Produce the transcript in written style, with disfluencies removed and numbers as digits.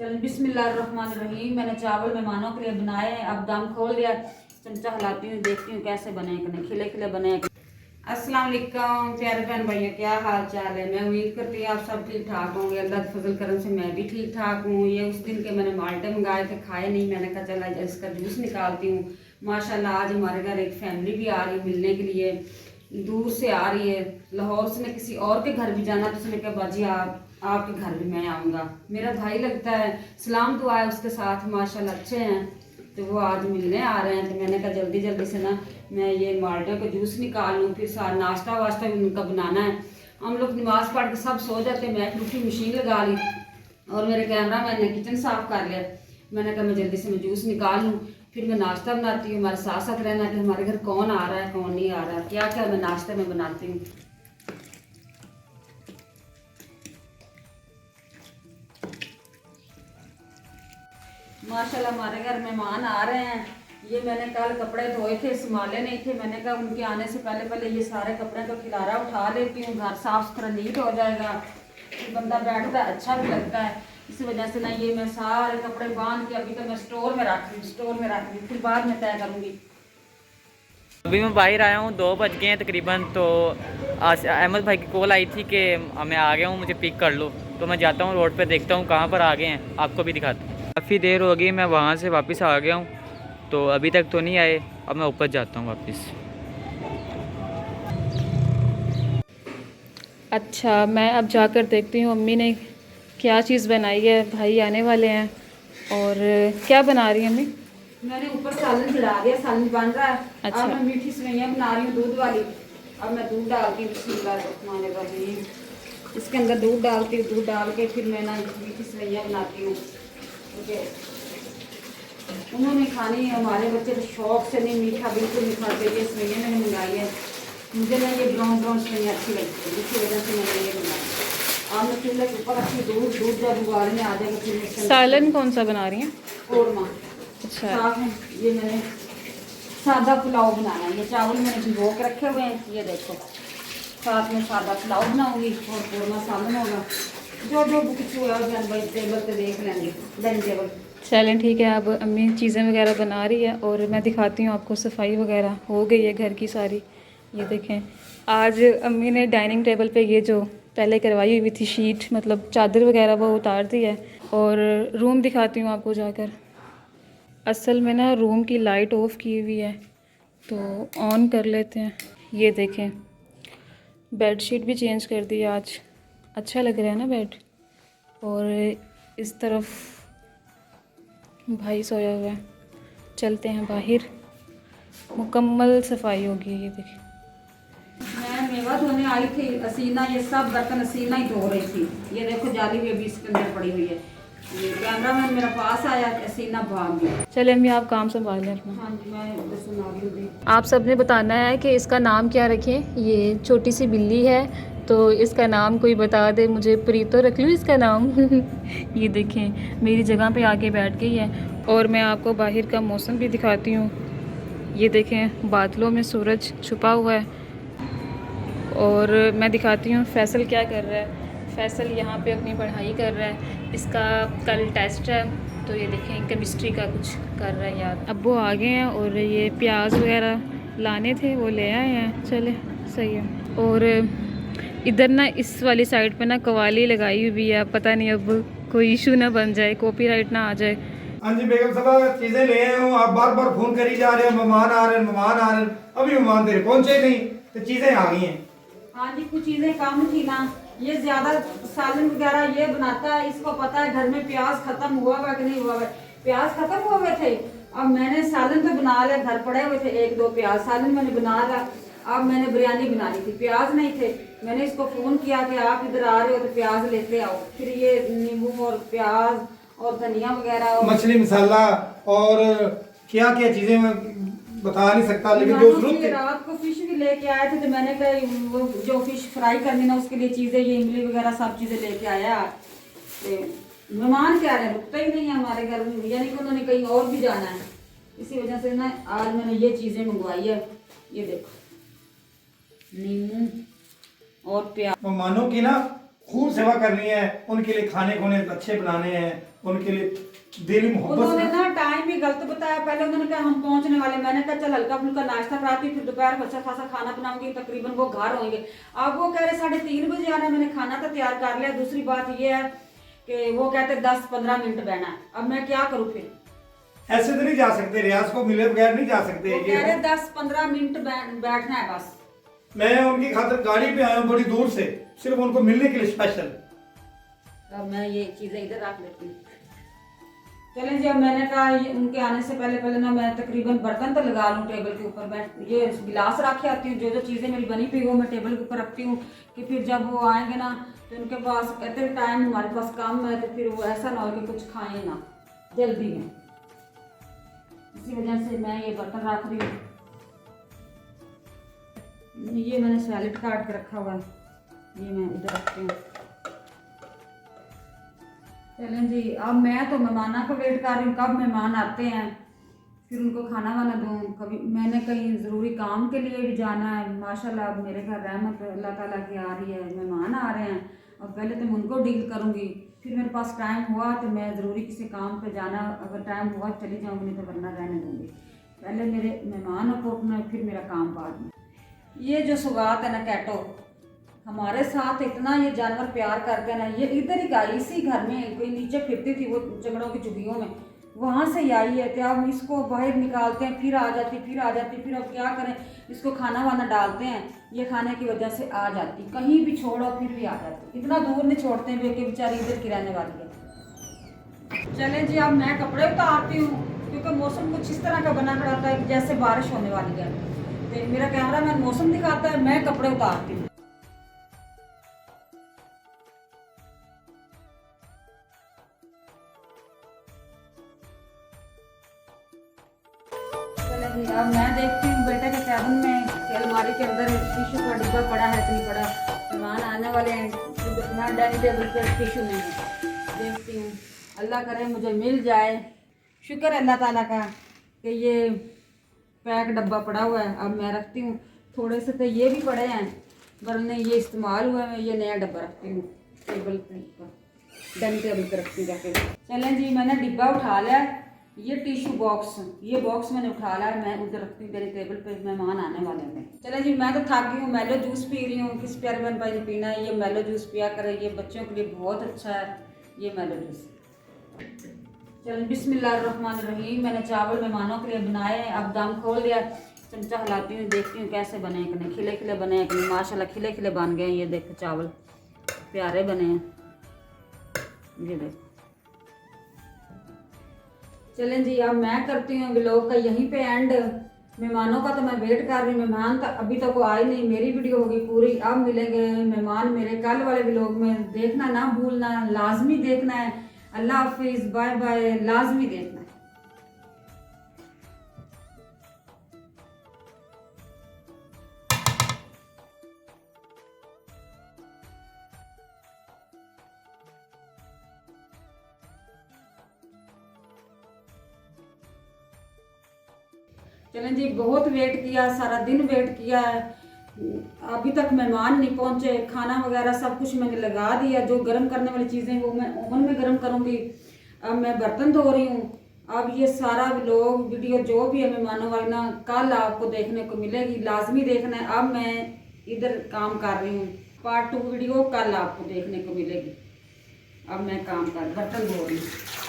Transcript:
चलो बिस्मिल्लाहिर्रहमानिर्रहीम। मैंने चावल मेहमानों के लिए बनाए हैं। अब दम खोल दिया, चमचा हिलाती हूँ, देखती हूँ कैसे बने कि नहीं, खिले खिले बने। अस्सलाम वालेकुम प्यारे बहन भाइयों, क्या हाल चाल है। मैं उम्मीद करती हूँ आप सब ठीक ठाक होंगे। अल्लाह के फजल करम से मैं भी ठीक ठाक हूँ। ये उस दिन के मैंने माल्टे मंगाए थे, खाए नहीं। मैंने कहा चला इसका जूस निकालती हूँ। माशाल्लाह आज हमारे घर एक फैमिली भी आ रही है मिलने के लिए, दूर से आ रही है। लाहौर से ने किसी और के घर भी जाना, तो उसने कहा बाजी आपके घर भी मैं आऊँगा। मेरा भाई लगता है, सलाम दुआ है उसके साथ, माशाल्लाह अच्छे हैं। तो वो आज मिलने आ रहे हैं, तो मैंने कहा जल्दी जल्दी से ना मैं ये माल्टे का जूस निकाल लूँ, फिर सारा नाश्ता वाश्ता भी उनका बनाना है। हम लोग नमाज पढ़ के सब सो जाते हैं। मैं टूटी मशीन लगा ली और मेरे कैमरा मैन ने किचन साफ कर लिया। मैंने कहा मैं जल्दी से मैं जूस निकाल लूँ, फिर मैं नाश्ता बनाती हूँ। हमारे साथ साथ रहना कि हमारे घर कौन आ रहा है कौन नहीं आ रहा है, क्या क्या मैं नाश्ते में बनाती हूँ। माशाल्लाह हमारे घर मेहमान आ रहे हैं। ये मैंने कल कपड़े धोए थे, संभाले नहीं थे। मैंने कहा उनके आने से पहले पहले ये सारे कपड़े का खिलारा उठा लेती हूँ, घर साफ सुथरा नीट हो जाएगा, फिर बंदा बैठता है अच्छा भी लगता है। इसी वजह से ना ये मैं सारे कपड़े बांध के अभी तो मैं स्टोर में रख रही हूँ, फिर बाद में तय करूँगी। अभी मैं बाहर आया हूँ, 2 बज गए हैं तकरीबन। तो आज अहमद भाई की कॉल आई थी कि मैं आ गया हूँ, मुझे पिक कर लो। तो मैं जाता हूँ रोड पे, देखता हूँ कहाँ पर आ गए हैं, आपको भी दिखाता हूँ। काफ़ी देर हो गई, मैं वहाँ से वापस आ गया हूँ, तो अभी तक तो नहीं आए। अब मैं ऊपर जाता हूँ वापस। अच्छा, मैं अब जाकर देखती हूँ अम्मी ने क्या चीज़ बनाई है। भाई आने वाले हैं। और क्या बना रही है अम्मी? मैंने ऊपर सालन चढ़ा दिया, सालन बन रहा है। अच्छा। अब मैं मीठी सेवइयाँ बना रही हूँ दूध वाली। अब मैं दूध डालती हूँ, बिस्मिल्लाहिर्रहमानिर्रहीम। इसके अंदर दूध डालती हूँ, दूध डाल के फिर मैं ना मीठी सेवइयाँ बनाती हूँ। ठीक है, उन्होंने खानी है। हमारे बच्चे तो शौक से नहीं, मीठा बिल्कुल नहीं खाते। ये सेवइयाँ मैंने मंगाई है, मुझे ना ये ब्राउन ब्राउन सेवइयाँ अच्छी लगती है, इसी वजह से मैंने ये बनाई। अब मैं चूल्हे के ऊपर रखी दूध जब उबालने आ जाएगा फिर इसके अंदर सालन कौन सा बना रही हैं? कौरमा। अच्छा। साथ में ये मैंने सादा पुलाव बनाना है। ये चावल मैंने भिगो के रखे हुए हैं, ये देखो। साथ में सादा पुलाव बनाऊंगी और कौरमा सालन होगा। जो जो कुछ हुआ वेजिटेबल तो देख लेंगे, वेजिटेबल। चलें ठीक है। अब अम्मी चीज़ें वगैरह बना रही है और मैं दिखाती हूँ आपको। सफाई वगैरह हो गई है घर की सारी। ये देखें, आज अम्मी ने डाइनिंग टेबल पे ये जो पहले करवाई हुई थी शीट, मतलब चादर वगैरह, वो उतार दी है। और रूम दिखाती हूँ आपको जाकर। असल में ना रूम की लाइट ऑफ की हुई है, तो ऑन कर लेते हैं। ये देखें, बेडशीट भी चेंज कर दी आज। अच्छा लग रहा है ना बेड। और इस तरफ भाई सोया हुआ है। चलते हैं बाहर, मुकम्मल सफाई होगी। ये देखिए, मैं मेवा धोने आई थी, असीना ये सब बर्तन असीना ही धो रही थी। ये देखो जाली भी अभी इसके अंदर पड़ी हुई है। ये कैमरा मैन मेरा पास आया, असीना भाग गया। चले अम्मी आप काम संभाल लें अपना। हाँ जी, मैं उधर सुना रही हूँ। आप सबने बताना है कि इसका नाम क्या रखें। ये छोटी सी बिल्ली है, तो इसका नाम कोई बता दे मुझे। प्रीतो रख लूँ इसका नाम? ये देखें, मेरी जगह पे आके बैठ गई है। और मैं आपको बाहर का मौसम भी दिखाती हूँ। ये देखें, बादलों में सूरज छुपा हुआ है। और मैं दिखाती हूँ फैसल क्या कर रहा है। फैसल यहाँ पे अपनी पढ़ाई कर रहा है, इसका कल टेस्ट है। तो ये देखें, केमिस्ट्री का कुछ कर रहा है यार। अब वो आ गए हैं और ये प्याज वगैरह लाने थे, वो ले आए हैं। चले सही है। और इधर ना इस वाली साइड पे ना कवाली लगाई हुई है। पता नहीं अब कोई इशू ना बन जाए, कॉपीराइट ना आ जाए। हाँ जी बेगम साहब, चीजें ले आए हूँ। आप बार बार फोन करी जा रहे हैं, मेहमान आ रहे हैं, मेहमान आ रहे हैं। अभी मेहमान तेरे पहुंचे नहीं, तो चीजें आ गई हैं। हाँ जी, कुछ चीजें कम थी ना। ये ज्यादा सालन वगैरह ये बनाता है, इसको पता है घर में प्याज खत्म हुआ हुआ कि नहीं हुआ हुआ। प्याज खत्म हुए हुए थे। अब मैंने सालन तो बना लिया, घर पड़े हुए थे 1-2 प्याज, सालन मैंने बना लिया। अब मैंने बिरयानी बनानी थी, प्याज नहीं थे। मैंने इसको फोन किया कि आप इधर आ रहे हो तो प्याज लेते आओ। फिर ये नींबू और प्याज और धनिया वगैरह और मछली मसाला और क्या क्या चीजें मैं बता नहीं सकता, लेकिन जो जरूरत थी। रात को फिश भी लेके आए थे, तो मैंने कहा वो जो फिश फ्राई करनी ना उसके लिए चीजें, ये इमली वगैरह सब चीजें लेके आया। मेहमान क्या रहे, रुकता ही नहीं है हमारे घर में, यानी कि उन्होंने कहीं और भी जाना है। इसी वजह से ना आज मैंने ये चीजें मंगवाई है। ये देखो, नींबू और प्याज। मेहमानों की ना खूब सेवा करनी है, उनके लिए खाने खोने अच्छे बनाने हैं, उनके लिए दिली उन्होंने मोहब्बत। ना टाइम भी गलत बताया। पहले उन्होंने कहा हम पहुंचने वाले, मैंने कहा चल हल्का फुल्का नाश्ता कराती हूँ, फिर दोपहर को अच्छा खासा खाना बनाऊंगी, तकरीबन वो घर होंगे। अब वो कह रहे 3:30 बजे आना, मैंने खाना तो तैयार कर लिया। दूसरी बात ये है कि वो कहते 10-15 मिनट बहना है। अब मैं क्या करूँ फिर? ऐसे तो नहीं जा सकते, रियाज को मिले बगैर नहीं जा सकते। वो कह रहे 10-15 मिनट बैठना है बस। मैं उनकी खातिर गाड़ी पे आया हूँ बड़ी दूर से, सिर्फ उनको मिलने के लिए स्पेशल। अब मैं ये चीजें इधर रख लेती हूँ। चलें जी, अब मैंने कहा उनके आने से पहले ना मैं तकरीबन बर्तन तो लगा लूँ टेबल के ऊपर। मैं ये गिलास रख के आती हूँ, जो जो चीज़ें मेरी बनी हुई वो मैं टेबल के ऊपर रखती हूँ कि फिर जब वो आएंगे ना तो उनके पास कहते हैं टाइम हमारे पास कम है, तो फिर वो ऐसा ना हो कि कुछ खाएं ना जल्दी में। इसी वजह से मैं ये बर्तन रख रही हूँ। ये मैंने सैलेड काट के रखा हुआ है, ये मैं इधर रखती हूँ। चलें जी, अब मैं तो मेहमाना का वेट कर रही हूँ, कब मेहमान आते हैं फिर उनको खाना वाना दूँ। कभी मैंने कहीं ज़रूरी काम के लिए भी जाना है। माशाल्लाह अब मेरे घर रहमत अल्लाह ताला की आ रही है, मेहमान आ रहे हैं, और पहले तो मैं उनको डील करूँगी, फिर मेरे पास टाइम हुआ तो मैं ज़रूरी किसी काम पे जाना, अगर टाइम हुआ चली जाऊँगी, नहीं तो वरना रहने दूँगी। पहले मेरे मेहमान को उठना है, फिर मेरा काम बाद में। ये जो सुगात है ना कैटो, हमारे साथ इतना ये जानवर प्यार करते हैं ना। ये इधर ही आई, इसी घर में कोई नीचे फिरती थी वो जंगलों की झुग्गियों में, वहाँ से ही आई है। तो अब इसको बाहर निकालते हैं, फिर आ जाती, फिर अब क्या करें, इसको खाना वाना डालते हैं, ये खाने की वजह से आ जाती, कहीं भी छोड़ो फिर भी आ जाती। इतना दूर नहीं छोड़ते हैं कि बेचारी इधर की रहने वाली है। चलें जी, अब मैं कपड़े उतारती हूँ क्योंकि मौसम कुछ इस तरह का बना खड़ा था कि जैसे बारिश होने वाली है। तो मेरा कैमरा मैन मौसम दिखाता है, मैं कपड़े उतारती हूँ। अब मैं देखती हूँ बेटे के कैबिन में कि अलमारी के अंदर टिश्यू का डिब्बा पड़ा है कि नहीं पड़ा। मेहमान आने वाले हैं, तो डाइनिंग टेबल पर टिश्यू नहीं है। देखती हूँ, अल्लाह करे मुझे मिल जाए। शुक्र है अल्लाह ताला का कि ये पैक डब्बा पड़ा हुआ है। अब मैं रखती हूँ, थोड़े से तो ये भी पड़े हैं वरना ये इस्तेमाल हुए हैं। ये नया डब्बा रखती हूँ टेबल पर, डाइनिंग टेबल पर रखती हूँ जाके। चलें जी, मैंने डिब्बा उठा लिया। ये टिश्यू बॉक्स, ये बॉक्स मैंने उठा लिया, मैं उधर रखती हूँ मेरे टेबल पे, मेहमान आने वाले हैं। चलें जी, मैं तो थक गई हूँ, मेलो जूस पी रही हूँ। किस प्यारे बहन भाई ने पीना है, ये मेलो जूस पिया करें, ये बच्चों के लिए बहुत अच्छा है ये मेलो जूस। चलें, बिस्मिल्लाहिर्रहमानिर्रहीम। मैंने चावल मेहमानों के लिए बनाए हैं, अब दम खोल दिया, चमचा हिलाती हूँ, देखती हूँ कैसे बने कि नहीं, खिले खिले बने हैं कि नहीं। माशाल्लाह खिले खिले बन गए हैं। ये देखो चावल प्यारे बने हैं, ये देखो। चलें जी, अब मैं करती हूँ व्लॉग का यहीं पे एंड। मेहमानों का तो मैं वेट कर रही हूँ, मेहमान तो अभी तक वो आए नहीं। मेरी वीडियो होगी पूरी, अब मिलेंगे मेहमान मेरे कल वाले व्लॉग में। देखना ना भूलना, लाजमी देखना है। अल्लाह हाफिज़, बाय बाय, लाजमी देखना है। चलें जी, बहुत वेट किया, सारा दिन वेट किया है, अभी तक मेहमान नहीं पहुंचे। खाना वगैरह सब कुछ मैंने लगा दिया, जो गर्म करने वाली चीज़ें वो मैं ओवन में गर्म करूंगी। अब मैं बर्तन धो रही हूँ। अब ये सारा व्लॉग वीडियो जो भी है मेहमानों वाली ना, कल आपको देखने को मिलेगी, लाजमी देखना है। अब मैं इधर काम कर रही हूँ, पार्ट 2 वीडियो कल आपको देखने को मिलेगी। अब मैं काम कर बर्तन धो रही हूँ।